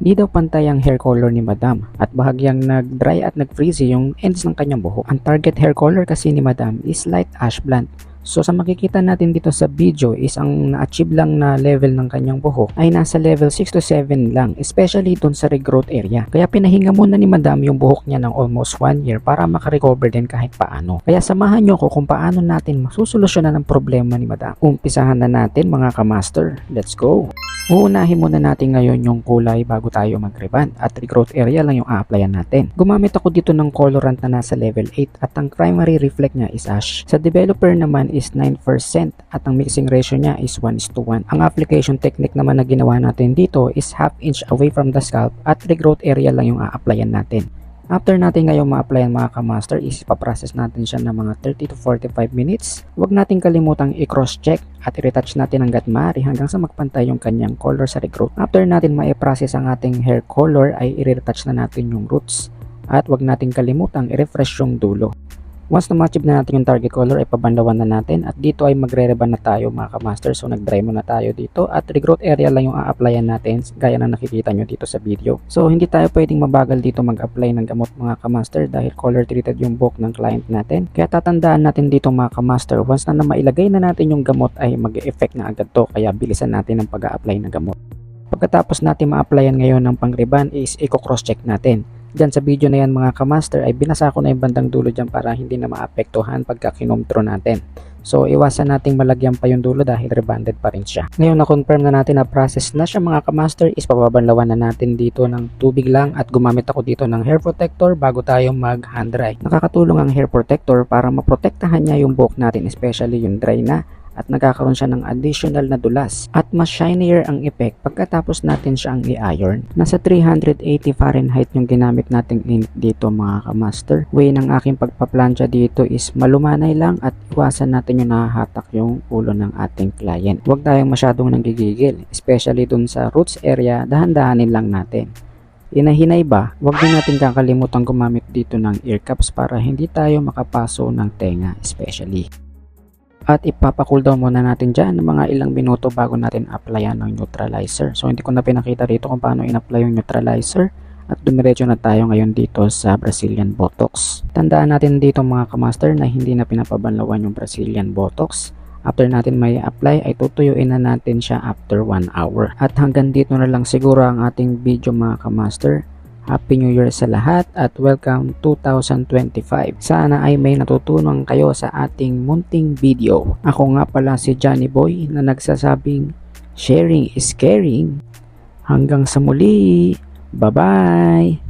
Di daw pantay ang hair color ni Madam at bahagyang nag-dry at nag-frizzy yung ends ng kanyang buhok. Ang target hair color kasi ni Madam is light ash blonde. So sa makikita natin dito sa video is ang na-achieve lang na level ng kanyang buhok ay nasa level 6 to 7 lang, especially dun sa regrowth area. Kaya pinahinga muna ni Madam yung buhok niya ng almost 1 year para makarecover din kahit paano. Kaya samahan nyo ko kung paano natin masusolusyonan ang problema ni Madam. Umpisahan na natin mga kamaster. Let's go! Uunahin muna natin ngayon yung kulay bago tayo mag-reband at regrowth area lang yung a-applyan natin. Gumamit ako dito ng colorant na nasa level 8 at ang primary reflect niya is ash. Sa developer naman is 9% at ang mixing ratio niya is 1:1. Ang application technique naman na ginawa natin dito is half inch away from the scalp at regrowth area lang yung a-applyan natin. After natin ngayon ma-applyan mga kamaster is ipaprocess natin siya ng mga 30 to 45 minutes. Huwag natin kalimutang i-cross-check at i-retouch natin hanggat maaari hanggang sa magpantay yung kanyang color sa regrowth. After natin ma-process ang ating hair color ay i-retouch na natin yung roots at huwag natin kalimutang i-refresh yung dulo. Once na ma-achieve na natin yung target color ay pabanlawan na natin at dito ay magre-reband na tayo mga kamaster. So nag-dry muna tayo dito at regrowth area lang yung a-applyan natin gaya na nakikita nyo dito sa video. So hindi tayo pwedeng mabagal dito mag-apply ng gamot mga kamaster dahil color treated yung buhok ng client natin. Kaya tatandaan natin dito mga kamaster, once na mailagay na natin yung gamot ay mag-e-effect na agad to, kaya bilisan natin ang pag-a-apply ng gamot. Pagkatapos natin ma-applyan ngayon ng pang-reband is i-cross-check natin. Diyan sa video na yan mga kamaster ay binasa ko na yung bandang dulo dyan para hindi na maapektuhan pagka kinomtro natin. So iwasan nating malagyan pa yung dulo dahil rebanded pa rin siya. Ngayon na-confirm na natin na process na siya mga kamaster is pababanlawan na natin dito ng tubig lang at gumamit ako dito ng hair protector bago tayo mag hand dry. Nakakatulong ang hair protector para maprotektahan niya yung buhok natin, especially yung dry na, at nagkakaroon siya ng additional na dulas at mas shinier ang effect pagkatapos natin siyang i-iron. Nasa 380 Fahrenheit yung ginamit nating init dito mga kamaster. Way ng aking pagpaplansya dito is malumanay lang at iwasan natin yung nahahatak yung ulo ng ating client. Huwag tayong masyadong nanggigigil, especially dun sa roots area, dahan-dahanin lang natin. Inahinay ba, huwag din natin kakalimutan gumamit dito ng ear cups para hindi tayo makapaso ng tenga especially. At ipapa-cool down muna natin dyan ng mga ilang minuto bago natin applyan ng neutralizer. So hindi ko na pinakita dito kung paano in-apply yung neutralizer at dumiretso na tayo ngayon dito sa Brazilian Botox. Tandaan natin dito mga kamaster na hindi na pinapabanlawan yung Brazilian Botox. After natin may apply ay tutuyuin na natin siya after 1 hour. At hanggang dito na lang siguro ang ating video mga kamaster. Happy New Year sa lahat at welcome 2025. Sana ay may natutunan kayo sa ating munting video. Ako nga pala si Johnny Boy na nagsasabing sharing is caring. Hanggang sa muli. Bye-bye!